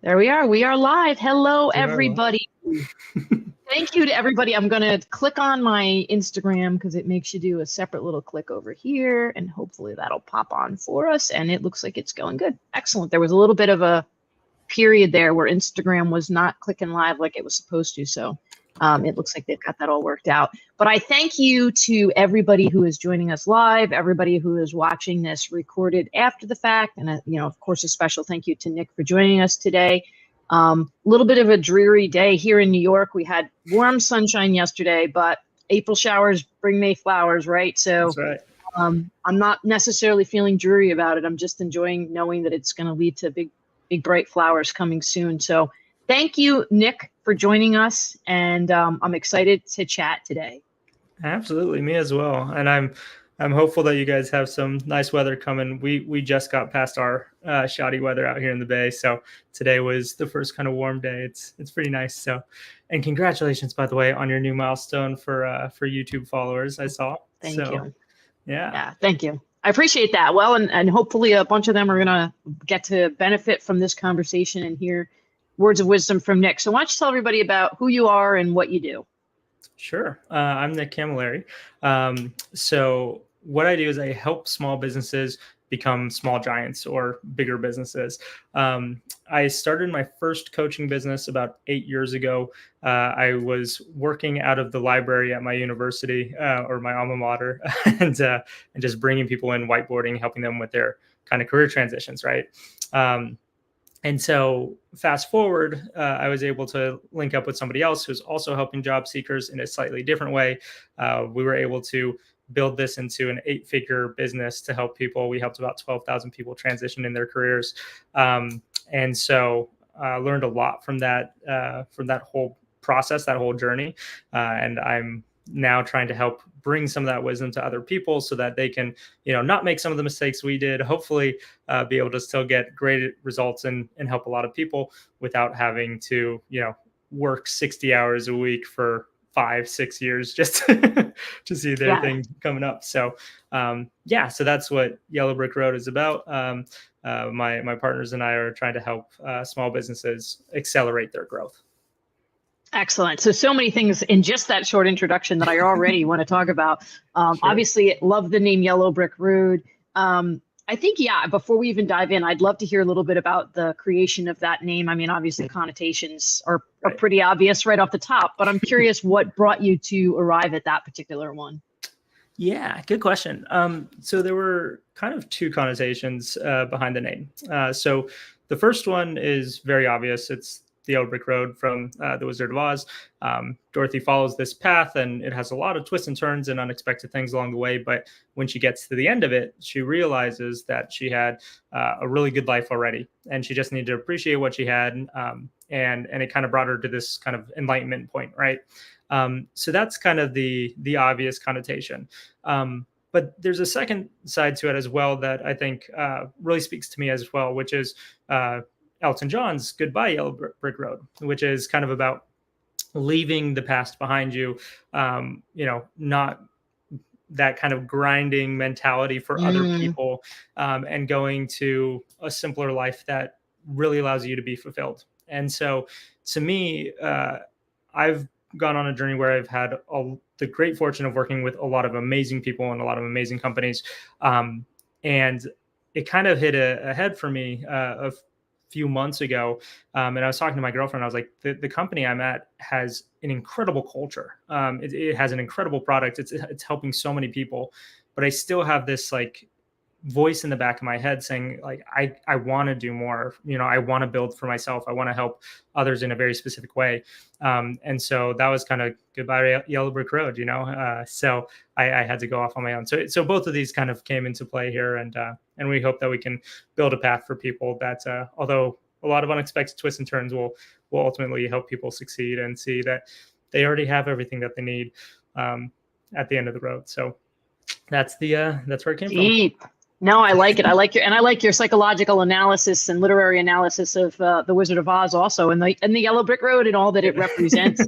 There we are. We are live. Hello, We are live. everybody. Thank you to everybody. I'm going to click on my Instagram because it makes you do a separate little click over here, and hopefully that'll pop on for us. And it looks like it's going good. Excellent. There was a little bit of a period there where Instagram was not clicking live like it was supposed to. So it looks like they've got that all worked out. But I thank you to everybody who is joining us live, everybody who is watching this recorded after the fact. And, of course, a special thank you to Nick for joining us today. A little bit of a dreary day here in New York. We had warm sunshine yesterday, but April showers bring May flowers, right? So That's right. I'm not necessarily feeling dreary about it. I'm just enjoying knowing that it's going to lead to big, bright flowers coming soon. So thank you, Nick, for joining us. And I'm excited to chat today. Absolutely, me as well. And I'm hopeful that you guys have some nice weather coming. We just got past our shoddy weather out here in the Bay, so today was the first kind of warm day. It's pretty nice. So, and congratulations, by the way, on your new milestone for YouTube followers. I saw. Thank you. Yeah, thank you. I appreciate that. Well, and hopefully a bunch of them are gonna get to benefit from this conversation and hear words of wisdom from Nick. So why don't you tell everybody about who you are and what you do? Sure. I'm Nick Camilleri. So what I do is I help small businesses become small giants or bigger businesses. I started my first coaching business about 8 years ago. I was working out of the library at my university or my alma mater and just bringing people in, whiteboarding, helping them with their kind of career transitions, right? And so fast forward, I was able to link up with somebody else who's also helping job seekers in a slightly different way. We were able to build this into an 8-figure business to help people. We helped about 12,000 people transition in their careers. And so I learned a lot from that whole process, that whole journey. And I'm now trying to help bring some of that wisdom to other people so that they can, not make some of the mistakes we did, hopefully be able to still get great results and help a lot of people without having to, work 60 hours a week for 5-6 years just to see their thing coming up. So, so that's what Yellow Brick Road is about. My partners and I are trying to help small businesses accelerate their growth. Excellent. So many things in just that short introduction that I already want to talk about. Sure. Obviously, love the name Yellow Brick Road. I think, before we even dive in, I'd love to hear a little bit about the creation of that name. I mean, obviously, connotations are pretty obvious right off the top, but I'm curious what brought you to arrive at that particular one. Yeah, good question. So there were kind of two connotations behind the name. So the first one is very obvious. It's the Yellow Brick Road from The Wizard of Oz. Dorothy follows this path, and it has a lot of twists and turns and unexpected things along the way. But when she gets to the end of it, she realizes that she had a really good life already, and she just needed to appreciate what she had. And it kind of brought her to this kind of enlightenment point, right? So that's kind of the obvious connotation. But there's a second side to it as well that I think really speaks to me as well, which is Elton John's Goodbye Yellow Brick Road, which is kind of about leaving the past behind you, not that kind of grinding mentality for other people, and going to a simpler life that really allows you to be fulfilled. And so to me, I've gone on a journey where I've had the great fortune of working with a lot of amazing people and a lot of amazing companies. And it kind of hit a head for me a few months ago. And I was talking to my girlfriend. I was like, the company I'm at has an incredible culture. It has an incredible product. It's helping so many people, but I still have this like voice in the back of my head saying like, I want to do more, I want to build for myself. I want to help others in a very specific way. And so that was kind of goodbye Yellow Brick Road, so I had to go off on my own. So both of these kind of came into play here, and we hope that we can build a path for people that, although a lot of unexpected twists and turns will ultimately help people succeed and see that they already have everything that they need at the end of the road. So that's where it came from. No, I like it. I like your psychological analysis and literary analysis of The Wizard of Oz also, and the Yellow Brick Road and all that it represents.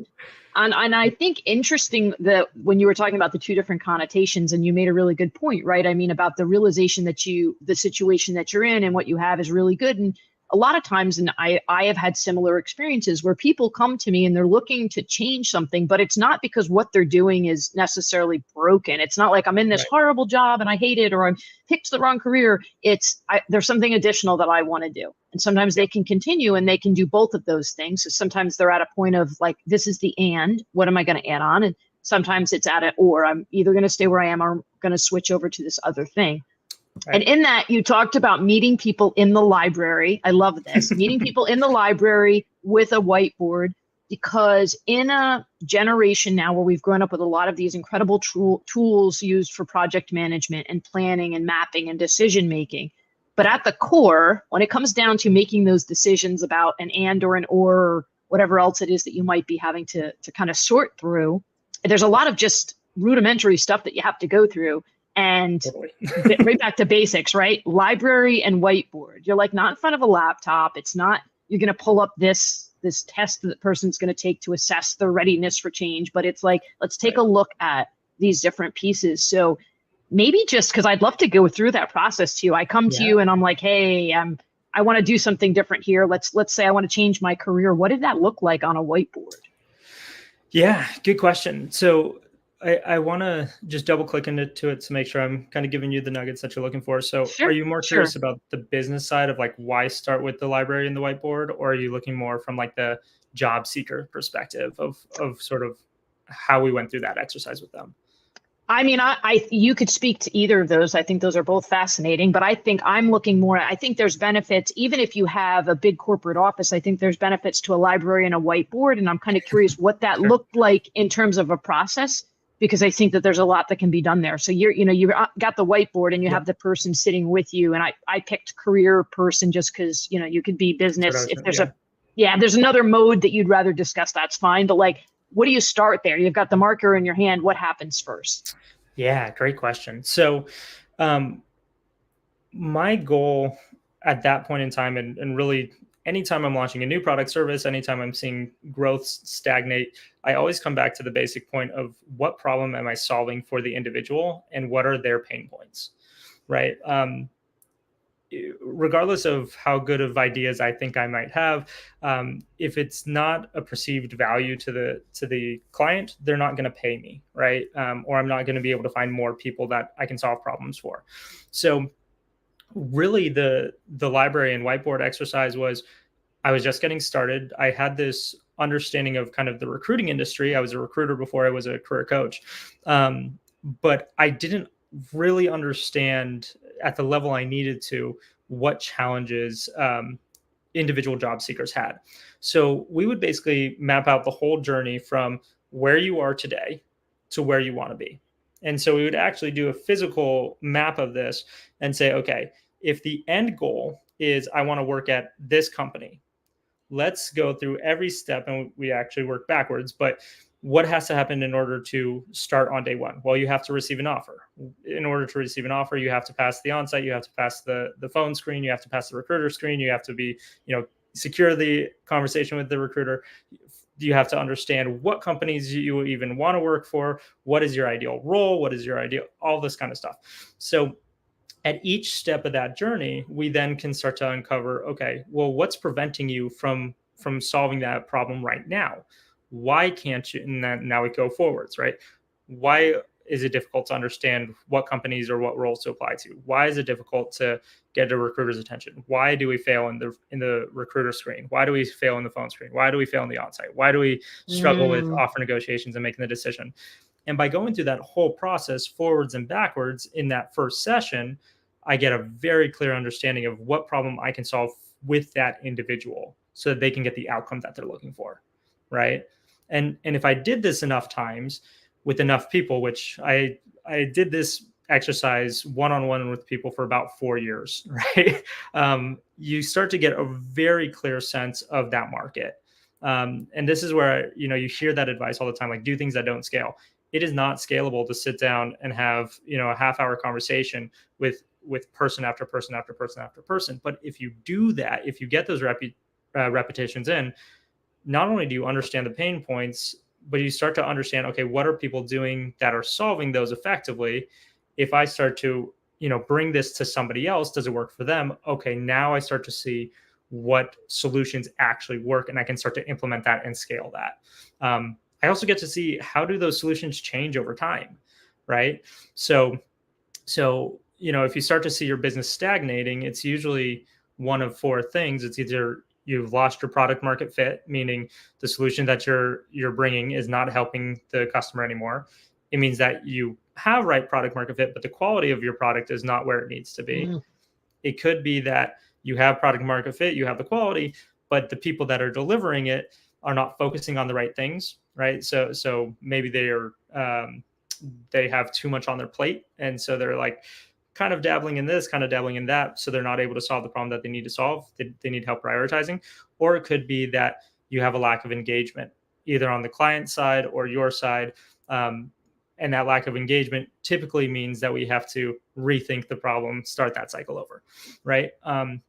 And I think interesting that when you were talking about the two different connotations, and you made a really good point, right? I mean, about the realization that the situation that you're in and what you have is really good. And a lot of times, and I have had similar experiences where people come to me and they're looking to change something, but it's not because what they're doing is necessarily broken. It's not like I'm in this horrible job and I hate it, or I picked the wrong career. There's something additional that I want to do. And sometimes they can continue and they can do both of those things. So sometimes they're at a point of like, this is the and, what am I going to add on? And sometimes it's at it, or I'm either going to stay where I am or I'm going to switch over to this other thing. Right. And in that, you talked about meeting people in the library. I love this. Meeting people in the library with a whiteboard, because in a generation now where we've grown up with a lot of these incredible tools used for project management and planning and mapping and decision making. But at the core, when it comes down to making those decisions about an and or an or whatever else it is that you might be having to kind of sort through, there's a lot of just rudimentary stuff that you have to go through. And right back to basics, right? Library and whiteboard. You're like not in front of a laptop. It's not, you're going to pull up this test that the person's going to take to assess their readiness for change. But it's like, let's take a look at these different pieces. So maybe just because I'd love to go through that process too. I come to you and I'm like, hey, I want to do something different here. Let's say I want to change my career. What did that look like on a whiteboard? Yeah, good question. So I want to just double click into it to make sure I'm kind of giving you the nuggets that you're looking for. So are you more curious about the business side of like why start with the library and the whiteboard, or are you looking more from like the job seeker perspective of sort of how we went through that exercise with them? I mean, you could speak to either of those. I think those are both fascinating, but I think I'm looking more, I think there's benefits, even if you have a big corporate office, I think there's benefits to a library and a whiteboard. And I'm kind of curious what that looked like in terms of a process, because I think that there's a lot that can be done there. So you got the whiteboard and you have the person sitting with you. And I picked career person just because, you could be business. If there's there's another mode that you'd rather discuss, that's fine. But like, what do you start there? You've got the marker in your hand. What happens first? Yeah, great question. So my goal at that point in time, and really anytime I'm launching a new product service, anytime I'm seeing growth stagnate, I always come back to the basic point of what problem am I solving for the individual and what are their pain points, right? Regardless of how good of ideas I think I might have, if it's not a perceived value to the client, they're not going to pay me, right? Or I'm not going to be able to find more people that I can solve problems for. So really the library and whiteboard exercise was, I was just getting started. I had this understanding of kind of the recruiting industry. I was a recruiter before I was a career coach. But I didn't really understand at the level I needed to what challenges individual job seekers had. So we would basically map out the whole journey from where you are today to where you want to be. And so we would actually do a physical map of this and say, okay, if the end goal is I want to work at this company, let's go through every step, and we actually work backwards. But what has to happen in order to start on day one? Well, you have to receive an offer. In order to receive an offer, you have to pass the onsite, you have to pass the phone screen, you have to pass the recruiter screen, you have to be, secure the conversation with the recruiter. You have to understand what companies you even want to work for, what is your ideal role, what is your ideal, all this kind of stuff. So at each step of that journey, we then can start to uncover, okay, well, what's preventing you from solving that problem right now? Why can't you? And then now we go forwards, right? Why is it difficult to understand what companies or what roles to apply to? Why is it difficult to get a recruiter's attention? Why do we fail in the recruiter screen? Why do we fail in the phone screen? Why do we fail in the onsite? Why do we struggle with offer negotiations and making the decision? And by going through that whole process forwards and backwards in that first session, I get a very clear understanding of what problem I can solve with that individual so that they can get the outcome that they're looking for, right? And if I did this enough times with enough people, which I did this exercise one-on-one with people for about 4 years, right? You start to get a very clear sense of that market. And this is where, you hear that advice all the time, like do things that don't scale. It is not scalable to sit down and have, a half-hour conversation with person after person after person after person. But if you do that, if you get those repetitions in, not only do you understand the pain points, but you start to understand, okay, what are people doing that are solving those effectively? If I start to, bring this to somebody else, does it work for them? Okay, now I start to see what solutions actually work, and I can start to implement that and scale that. I also get to see how do those solutions change over time, right? So if you start to see your business stagnating, it's usually one of four things. It's either you've lost your product market fit, meaning the solution that you're bringing is not helping the customer anymore. It means that you have right product market fit, but the quality of your product is not where it needs to be. Mm-hmm. It could be that you have product market fit, you have the quality, but the people that are delivering it are not focusing on the right things, right? So maybe they have too much on their plate, and so they're like kind of dabbling in this, kind of dabbling in that, so they're not able to solve the problem that they need to solve. They need help prioritizing. Or it could be that you have a lack of engagement, either on the client side or your side. And that lack of engagement typically means that we have to rethink the problem, start that cycle over, right? And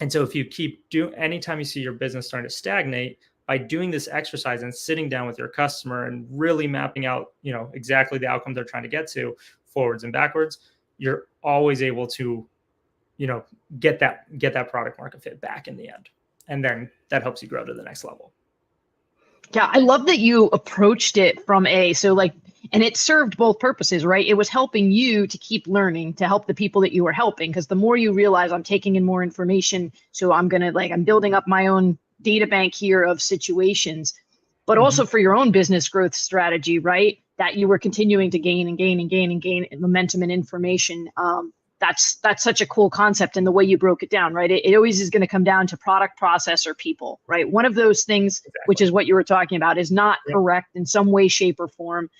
so if you anytime you see your business starting to stagnate, by doing this exercise and sitting down with your customer and really mapping out, exactly the outcome they're trying to get to, forwards and backwards, you're always able to, get that product market fit back in the end. And then that helps you grow to the next level. Yeah, I love that you approached it from and it served both purposes, right? It was helping you to keep learning, to help the people that you were helping, because the more you realize I'm taking in more information, so I'm building up my own data bank here of situations, but also for your own business growth strategy, right? That you were continuing to gain momentum and information. That's such a cool concept, and the way you broke it down, right? It always is going to come down to product, process, or people, right? One of those things, exactly, which is what you were talking about, is not correct in some way, shape, or form.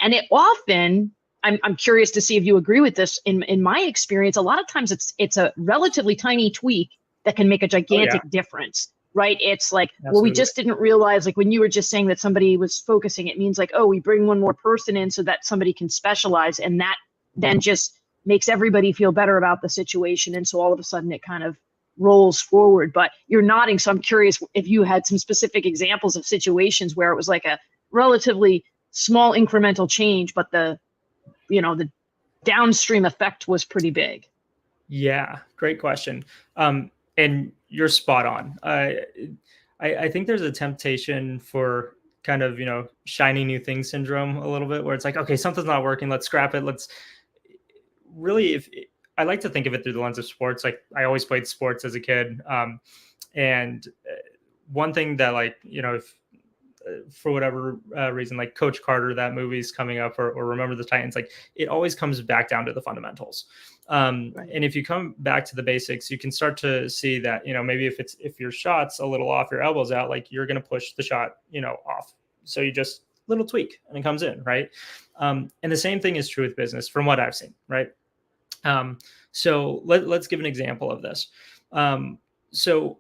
And it often, I'm curious to see if you agree with this. In my experience, a lot of times it's a relatively tiny tweak that can make a gigantic difference, right? It's like, absolutely, well, we just didn't realize, like when you were just saying that somebody was focusing, it means like, oh, we bring one more person in so that somebody can specialize, and that then just makes everybody feel better about the situation. And so all of a sudden it kind of rolls forward. But you're nodding, so I'm curious if you had some specific examples of situations where it was like a relatively small incremental change, but the downstream effect was pretty big. Yeah, great question. And you're spot on. I think there's a temptation for kind of, shiny new thing syndrome a little bit, where it's like, okay, something's not working, let's scrap it. I like to think of it through the lens of sports. Like I always played sports as a kid. And one thing that if for whatever reason, like Coach Carter, that movie's coming up, or Remember the Titans, like it always comes back down to the fundamentals. Right. And if you come back to the basics, you can start to see that, maybe if your shot's a little off, your elbow's out, like you're going to push the shot, off. So you just little tweak and it comes in. Right. And the same thing is true with business from what I've seen. Right. So let's give an example of this. So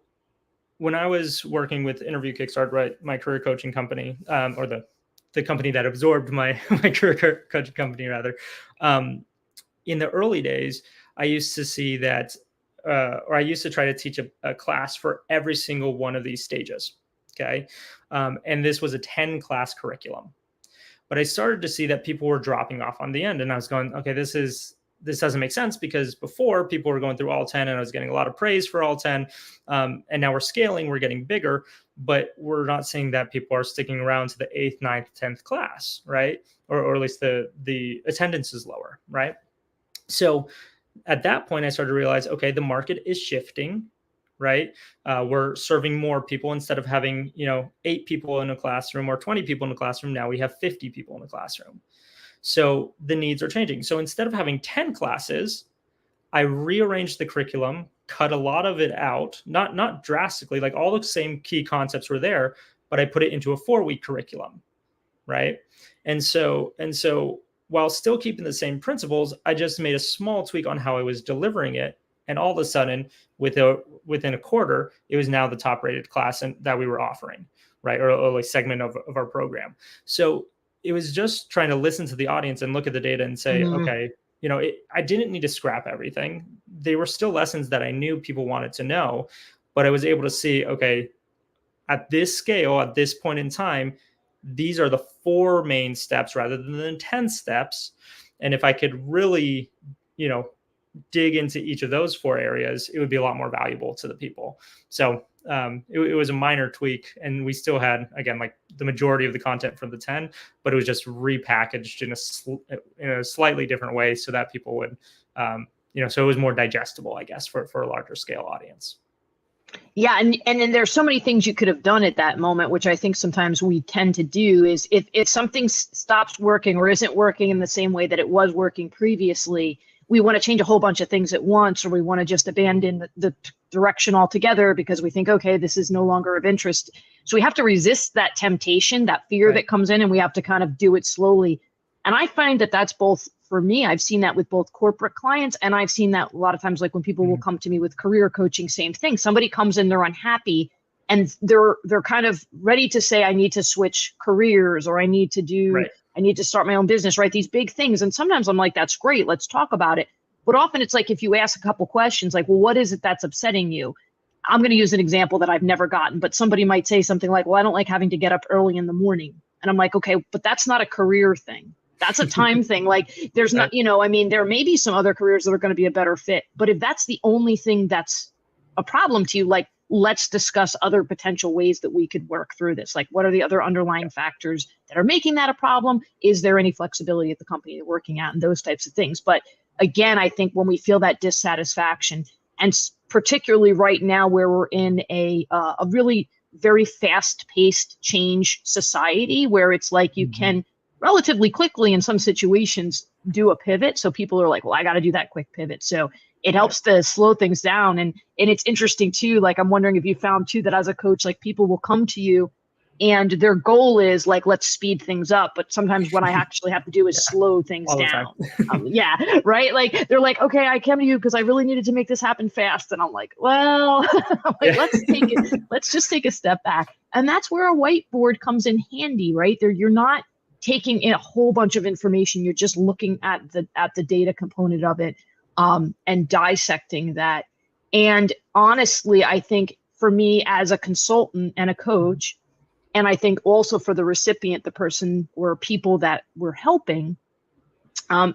when I was working with Interview Kickstart, right, my career coaching company, or the company that absorbed my career coaching company, rather, in the early days, I used to see that, or I used to try to teach a class for every single one of these stages. Okay. And this was a 10-class curriculum. But I started to see that people were dropping off on the end, and I was going, okay, this doesn't make sense, because before people were going through all 10 and I was getting a lot of praise for all 10. And now we're scaling, we're getting bigger, but we're not seeing that people are sticking around to the 8th, 9th, 10th class, right? Or at least the attendance is lower, right? So at that point, I started to realize, okay, the market is shifting, right? We're serving more people. Instead of having, 8 people in a classroom or 20 people in a classroom, now we have 50 people in the classroom. So the needs are changing. So instead of having 10 classes, I rearranged the curriculum, cut a lot of it out, not drastically, like all the same key concepts were there, but I put it into a 4-week curriculum, right? And so while still keeping the same principles, I just made a small tweak on how I was delivering it. And all of a sudden, within a quarter, it was now the top rated class that we were offering, right? Or a segment of our program. So it was just trying to listen to the audience and look at the data and say, okay, I didn't need to scrap everything. They were still lessons that I knew people wanted to know, but I was able to see, okay, at this scale, at this point in time, these are the 4 main steps rather than the 10 steps. And if I could really, dig into each of those 4 areas, it would be a lot more valuable to the people. So it was a minor tweak, and we still had, again, like the majority of the content from the 10, but it was just repackaged in a slightly different way so that people would, so it was more digestible, I guess, for a larger scale audience. Yeah, and then there's so many things you could have done at that moment, which I think sometimes we tend to do, is if something stops working or isn't working in the same way that it was working previously, we want to change a whole bunch of things at once, or we want to just abandon the direction altogether because we think, okay, this is no longer of interest. So we have to resist that temptation, that fear that comes in, and we have to kind of do it slowly. And I find that that's both, for me, I've seen that with both corporate clients, and I've seen that a lot of times, like when people will come to me with career coaching, same thing. Somebody comes in, they're unhappy, and they're kind of ready to say, I need to switch careers, or I need to do, I need to start my own business, right? These big things. And sometimes I'm like, that's great, let's talk about it. But often it's like, if you ask a couple questions, like, well, what is it that's upsetting you? I'm going to use an example that I've never gotten, but somebody might say something like, well, I don't like having to get up early in the morning. And I'm like, okay, but that's not a career thing. That's a time thing. Like, there's not, there may be some other careers that are going to be a better fit, but if that's the only thing that's a problem to you, like, let's discuss other potential ways that we could work through this. Like, what are the other underlying factors that are making that a problem? Is there any flexibility at the company you're working at, and those types of things? But again, I think when we feel that dissatisfaction, and particularly right now where we're in a really very fast-paced change society, where it's like you can relatively quickly in some situations do a pivot. So people are like, well, I got to do that quick pivot. So it helps to slow things down. And it's interesting too, like, I'm wondering if you found too, that as a coach, like, people will come to you and their goal is like, let's speed things up. But sometimes what I actually have to do is slow things down. Right. Like, they're like, okay, I came to you because I really needed to make this happen fast. And I'm like, well, let's just take a step back. And that's where a whiteboard comes in handy, right? You're not taking in a whole bunch of information. You're just looking at the data component of it, and dissecting that. And honestly, I think for me as a consultant and a coach, and I think also for the recipient, the person or people that we're helping,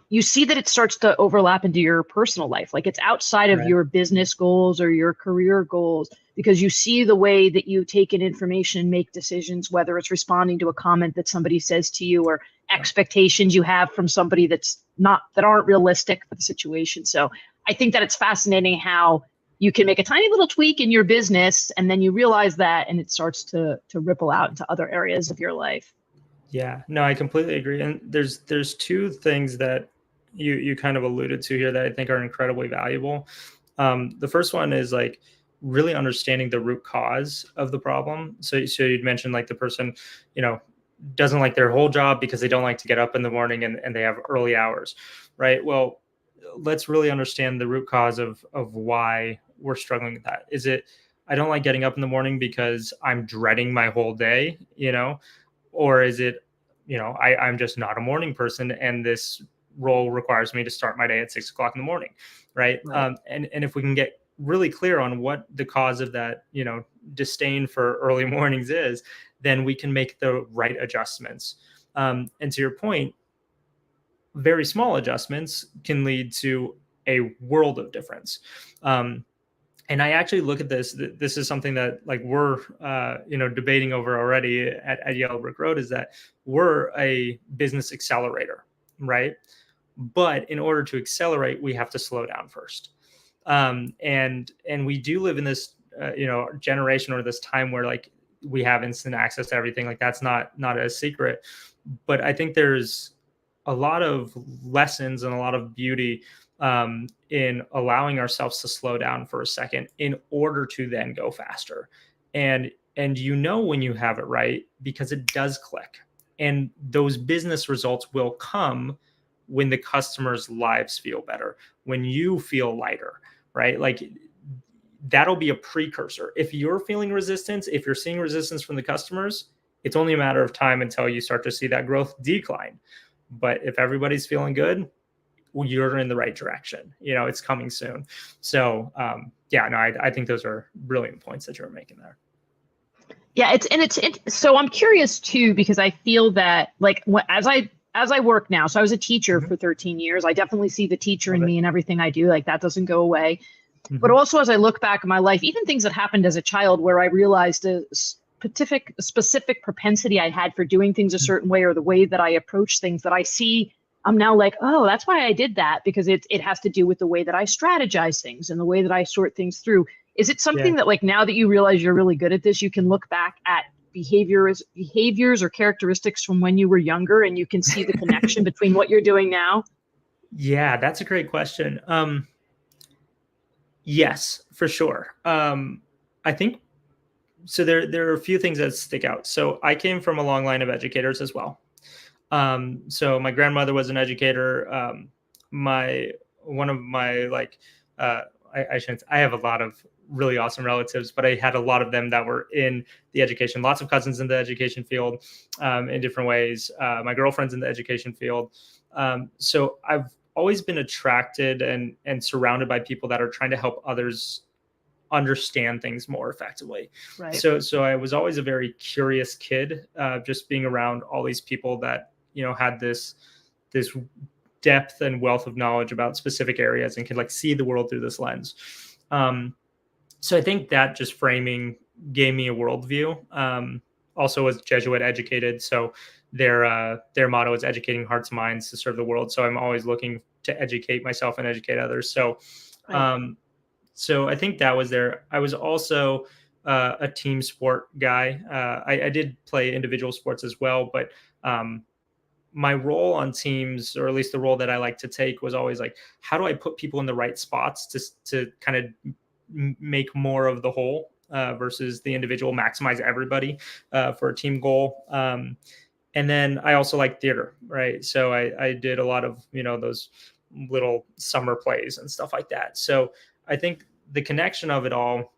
you see that it starts to overlap into your personal life. Like, it's outside of your business goals or your career goals, because you see the way that you take in information and make decisions, whether it's responding to a comment that somebody says to you, or expectations you have from somebody that aren't realistic for the situation. So I think that it's fascinating how you can make a tiny little tweak in your business, and then you realize that, and it starts to ripple out into other areas of your life. Yeah, no, I completely agree. And there's 2 things that you kind of alluded to here that I think are incredibly valuable. The first one is like really understanding the root cause of the problem. So you'd mentioned like the person, doesn't like their whole job because they don't like to get up in the morning and they have early hours, right? Well, let's really understand the root cause of why we're struggling with that. Is it, I don't like getting up in the morning because I'm dreading my whole day, or is it, I'm just not a morning person, and this role requires me to start my day at 6 o'clock in the morning, right? And if we can get really clear on what the cause of that, disdain for early mornings is, then we can make the right adjustments. And to your point, very small adjustments can lead to a world of difference. And I actually look at this. This is something that like we're debating over already at Yellow Brick Road, is that we're a business accelerator, right? But in order to accelerate, we have to slow down first. And we do live in this generation, or this time where like we have instant access to everything. Like, that's not a secret. But I think there's a lot of lessons and a lot of beauty in allowing ourselves to slow down for a second in order to then go faster. And when you have it right, because it does click. And those business results will come when the customer's lives feel better, when you feel lighter, right? Like, that'll be a precursor. If you're feeling resistance, if you're seeing resistance from the customers, it's only a matter of time until you start to see that growth decline. But if everybody's feeling good, well, you're in the right direction. It's coming soon. So I think those are brilliant points that you're making there. Yeah, so I'm curious too, because I feel that like as I as I work now, so I was a teacher for 13 years. I definitely see the teacher in me and everything I do. Like that doesn't go away. But also as I look back in my life, even things that happened as a child where I realized a specific propensity I had for doing things a certain way, or the way that I approach things that I see, I'm now like, oh, that's why I did that, because it has to do with the way that I strategize things and the way that I sort things through. Is it something that, like, now that you realize you're really good at this, you can look back at behaviors or characteristics from when you were younger and you can see the connection between what you're doing now? Yeah, that's a great question. Yes, for sure. I think so. There are a few things that stick out. So I came from a long line of educators as well. So my grandmother was an educator. One of my like, I shouldn't. I have a lot of really awesome relatives, but I had a lot of them that were in the education. Lots of cousins in the education field, in different ways. My girlfriend's in the education field. So I've always been attracted and surrounded by people that are trying to help others understand things more effectively. Right. So I was always a very curious kid, just being around all these people that, had this depth and wealth of knowledge about specific areas and could like see the world through this lens. So I think that just framing gave me a worldview. Also was Jesuit educated, so their motto is educating hearts and minds to serve the world. So I'm always looking to educate myself and educate others. So, so I think that was there. I was also a team sport guy. I did play individual sports as well, but my role on teams, or at least the role that I like to take, was always like, how do I put people in the right spots to kind of make more of the whole versus the individual, maximize everybody for a team goal. And then I also like theater, right? So I did a lot of, those little summer plays and stuff like that. So I think the connection of it all,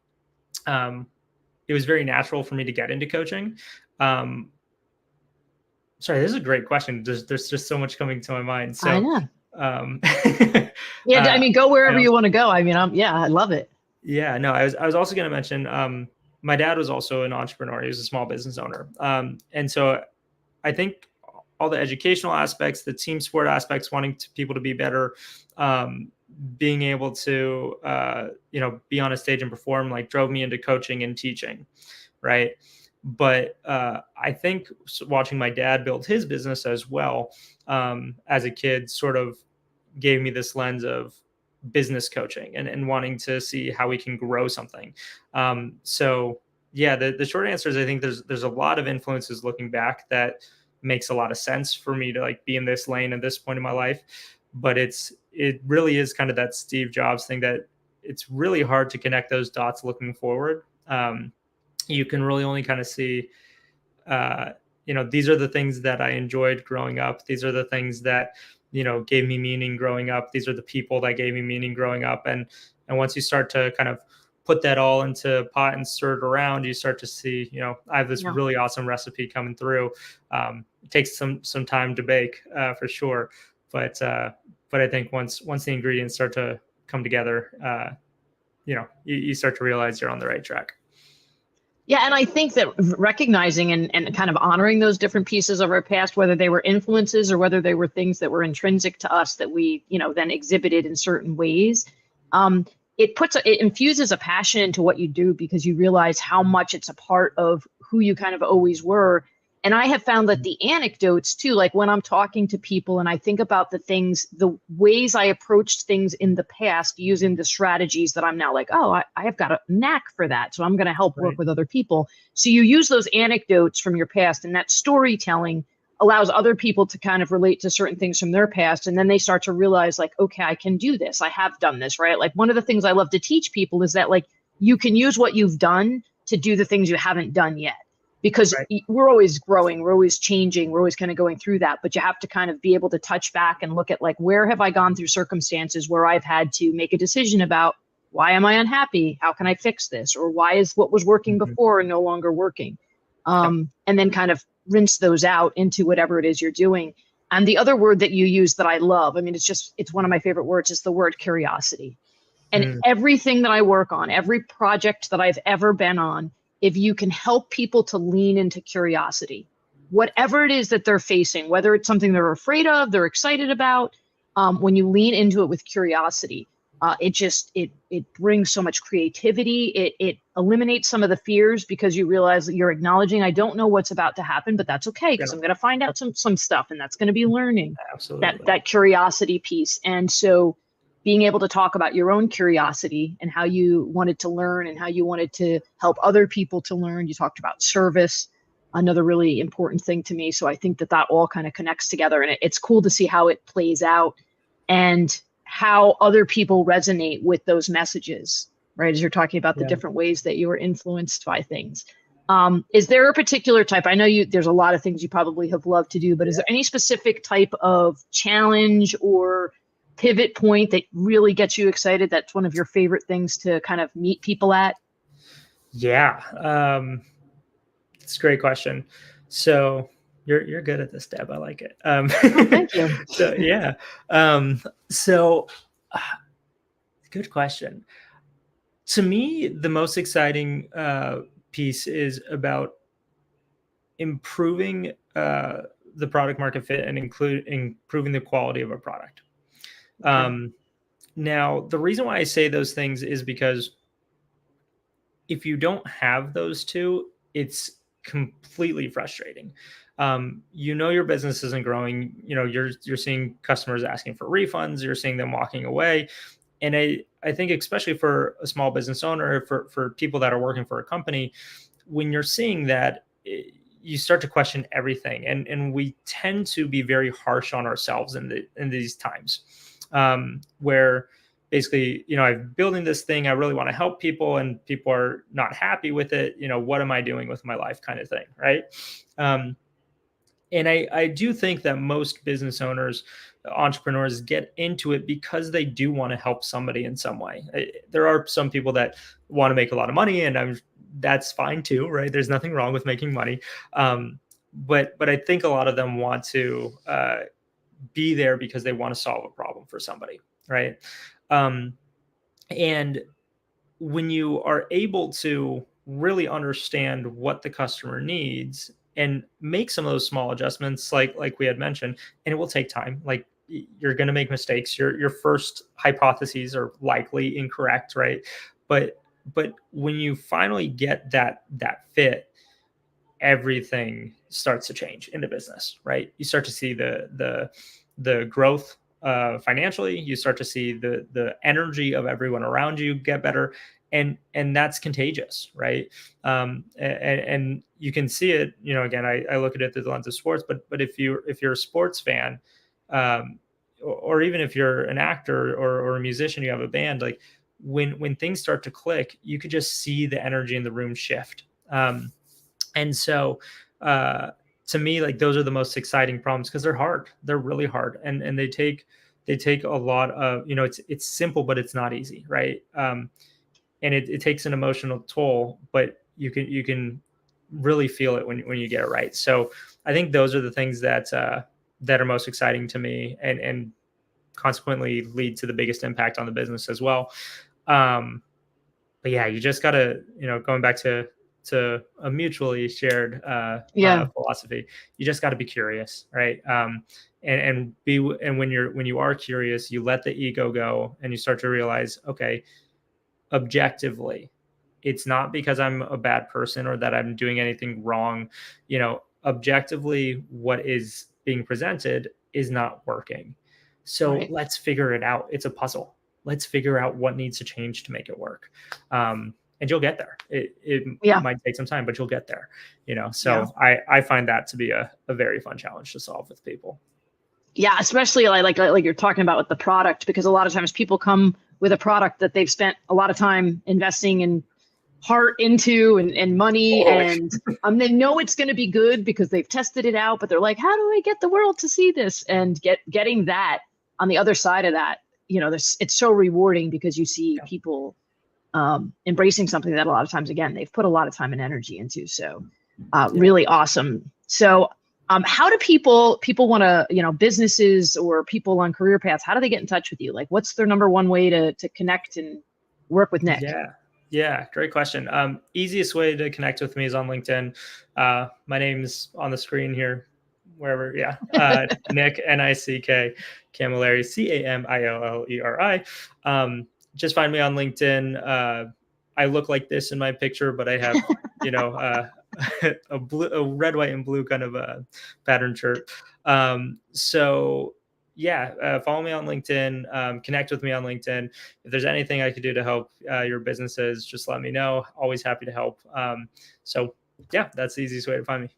it was very natural for me to get into coaching. Sorry, this is a great question. There's just so much coming to my mind. So, I know. Yeah, I mean, go wherever you want to go. I mean, I love it. Yeah, no, I was also going to mention, my dad was also an entrepreneur. He was a small business owner. And so I think all the educational aspects, the team sport aspects, wanting people to be better, being able to, be on a stage and perform, like drove me into coaching and teaching. Right. But I think watching my dad build his business as well, as a kid, sort of gave me this lens of business coaching and wanting to see how we can grow something. So yeah, the short answer is I think there's a lot of influences looking back that makes a lot of sense for me to like be in this lane at this point in my life. But it really is kind of that Steve Jobs thing that it's really hard to connect those dots looking forward. You can really only kind of see, these are the things that I enjoyed growing up. These are the things that, gave me meaning growing up. These are the people that gave me meaning growing up. And once you start to kind of put that all into a pot and stir it around, you start to see, I have this really awesome recipe coming through. It takes some time to bake, for sure. But I think once the ingredients start to come together, you start to realize you're on the right track. Yeah, and I think that recognizing and kind of honoring those different pieces of our past, whether they were influences or whether they were things that were intrinsic to us that we, then exhibited in certain ways, it infuses a passion into what you do, because you realize how much it's a part of who you kind of always were. And I have found that the anecdotes too, like when I'm talking to people and I think about the ways I approached things in the past using the strategies that I'm now like, oh, I have got a knack for that. So I'm going to help work with other people. So you use those anecdotes from your past, and that storytelling allows other people to kind of relate to certain things from their past. And then they start to realize like, okay, I can do this. I have done this, right? Like one of the things I love to teach people is that like, you can use what you've done to do the things you haven't done yet. Because we're always growing, we're always changing, we're always kind of going through that. But you have to kind of be able to touch back and look at like, where have I gone through circumstances where I've had to make a decision about why am I unhappy? How can I fix this? Or why is what was working before no longer working? And then kind of rinse those out into whatever it is you're doing. And the other word that you use that I love, I mean, it's one of my favorite words, is the word curiosity. And everything that I work on, every project that I've ever been on, if you can help people to lean into curiosity, whatever it is that they're facing, whether it's something they're afraid of, they're excited about, when you lean into it with curiosity, it brings so much creativity. It eliminates some of the fears because you realize that you're acknowledging, I don't know what's about to happen, but that's okay because I'm going to find out some stuff, and that's going to be learning. Absolutely. That curiosity piece. And so being able to talk about your own curiosity and how you wanted to learn and how you wanted to help other people to learn. You talked about service, another really important thing to me. So I think that all kind of connects together, and it's cool to see how it plays out and how other people resonate with those messages, right? As you're talking about the different ways that you were influenced by things. Is there a particular type? I know there's a lot of things you probably have loved to do, but is there any specific type of challenge or pivot point that really gets you excited? That's one of your favorite things to kind of meet people at? Yeah. It's a great question. So you're good at this, Deb. I like it. Thank you. So yeah. Good question. To me, the most exciting piece is about improving the product market fit and improving the quality of a product. Now, the reason why I say those things is because if you don't have those two, it's completely frustrating. Your business isn't growing. You're seeing customers asking for refunds. You're seeing them walking away. And I think especially for a small business owner, for people that are working for a company, when you're seeing that, you start to question everything. And we tend to be very harsh on ourselves in these times, where basically, I'm building this thing. I really want to help people, and people are not happy with it. What am I doing with my life, kind of thing, right? And I do think that most business owners, entrepreneurs, get into it because they do want to help somebody in some way. There are some people that want to make a lot of money, and that's fine too, right? There's nothing wrong with making money. But I think a lot of them want to be there because they want to solve a problem for somebody, right? And when you are able to really understand what the customer needs and make some of those small adjustments, like we had mentioned, and it will take time. Like, you're going to make mistakes. Your first hypotheses are likely incorrect, right? But when you finally get that fit, everything starts to change in the business, right? You start to see the growth financially. You start to see the energy of everyone around you get better, and that's contagious, right? And you can see it. Again, I look at it through the lens of sports, but if you're a sports fan, or even if you're an actor or a musician, you have a band, like when things start to click, you could just see the energy in the room shift. And so to me, like, those are the most exciting problems because they're hard. They're really hard. And they take a lot of, it's simple, but it's not easy. Right. And it takes an emotional toll, but you can really feel it when you get it right. So I think those are the things that are most exciting to me, and consequently lead to the biggest impact on the business as well. But yeah, you just gotta, going back to a mutually shared philosophy, you just got to be curious, right? And when you are curious, you let the ego go, and you start to realize, okay, objectively, it's not because I'm a bad person or that I'm doing anything wrong. Objectively, what is being presented is not working. So let's figure it out. It's a puzzle. Let's figure out what needs to change to make it work. And you'll get there. It might take some time, but you'll get there. So I find that to be a very fun challenge to solve with people. Yeah, especially like you're talking about with the product, because a lot of times people come with a product that they've spent a lot of time investing in heart into and money, and they know it's going to be good because they've tested it out, but they're like, how do I get the world to see this? And getting that on the other side of that, it's so rewarding because you see people embracing something that a lot of times, again, they've put a lot of time and energy into. So really awesome. So how do people want to, businesses or people on career paths, how do they get in touch with you? Like, what's their number one way to connect and work with Nick? Yeah, great question. Easiest way to connect with me is on LinkedIn. My name's on the screen here, wherever. Yeah, Nick, Nick, Camilleri, Camilleri. Just find me on LinkedIn. I look like this in my picture, but I have, a red, white, and blue kind of a pattern shirt. So yeah, follow me on LinkedIn. Connect with me on LinkedIn. If there's anything I could do to help your businesses, just let me know. Always happy to help. So yeah, that's the easiest way to find me.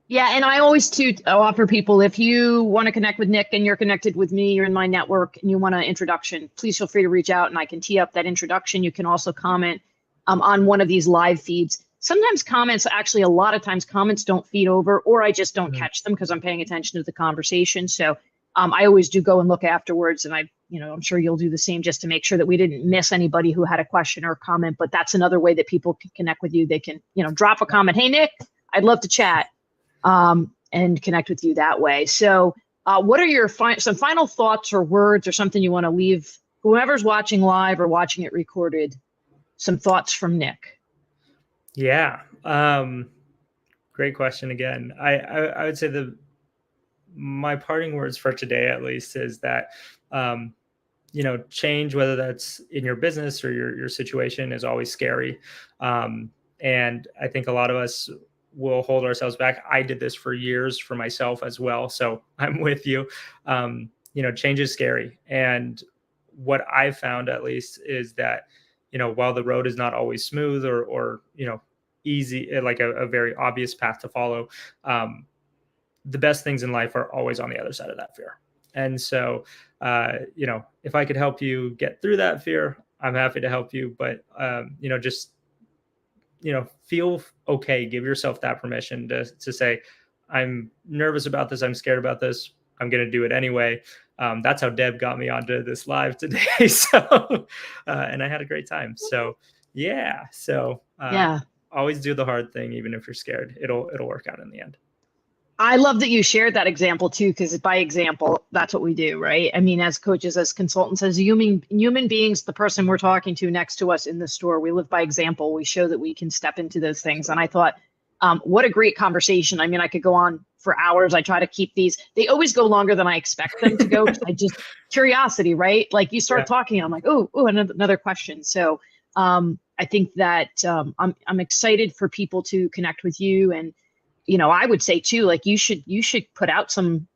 Yeah, and I always too offer people, if you want to connect with Nick and you're connected with me, you're in my network and you want an introduction, please feel free to reach out and I can tee up that introduction. You can also comment on one of these live feeds. Sometimes comments, actually a lot of times comments don't feed over, or I just don't catch them because I'm paying attention to the conversation. So I always do go and look afterwards, and I'm sure you'll do the same, just to make sure that we didn't miss anybody who had a question or a comment. But that's another way that people can connect with you. They can, drop a comment. Hey, Nick, I'd love to chat. And connect with you that way. So what are your some final thoughts or words or something you want to leave whoever's watching live or watching it recorded, some thoughts from Nick? Yeah. Great question again. I would say my parting words for today, at least, is that, change, whether that's in your business or your situation, is always scary. And I think a lot of us will hold ourselves back. I did this for years for myself as well. So I'm with you. Change is scary. And what I've found, at least, is that, while the road is not always smooth or easy, like a very obvious path to follow, the best things in life are always on the other side of that fear. And so, if I could help you get through that fear, I'm happy to help you. But, just feel okay. Give yourself that permission to say, I'm nervous about this. I'm scared about this. I'm going to do it anyway. That's how Deb got me onto this live today. So, and I had a great time. So yeah. So always do the hard thing, even if you're scared. It'll work out in the end. I love that you shared that example too, because by example, that's what we do, right? I mean, as coaches, as consultants, as human beings, the person we're talking to next to us in the store, we live by example. We show that we can step into those things. And I thought, what a great conversation. I mean, I could go on for hours. I try to keep these. They always go longer than I expect them to go. Curiosity, right? Like you start talking, I'm like, oh, another question. So I think that I'm excited for people to connect with you. And I would say too, like you should put out some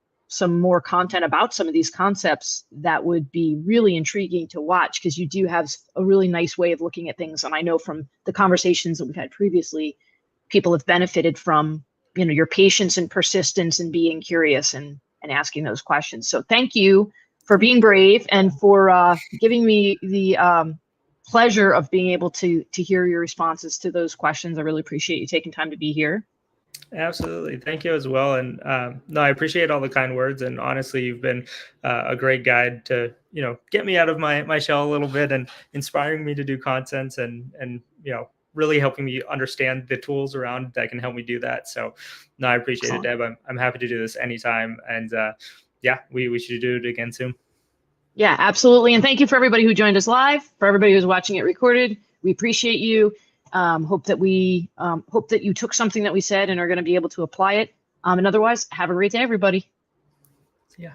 more content about some of these concepts that would be really intriguing to watch, because you do have a really nice way of looking at things. And I know from the conversations that we've had previously, people have benefited from, your patience and persistence and being curious and asking those questions. So thank you for being brave and for giving me the pleasure of being able to hear your responses to those questions. I really appreciate you taking time to be here. Absolutely. Thank you as well. And no, I appreciate all the kind words. And honestly, you've been a great guide to, get me out of my shell a little bit and inspiring me to do content and really helping me understand the tools around that can help me do that. So no, I appreciate it, Deb. I'm happy to do this anytime. And we should do it again soon. Yeah, absolutely. And thank you for everybody who joined us live, for everybody who's watching it recorded. We appreciate you. Hope that you took something that we said and are going to be able to apply it. And otherwise, have a great day, everybody. Yeah.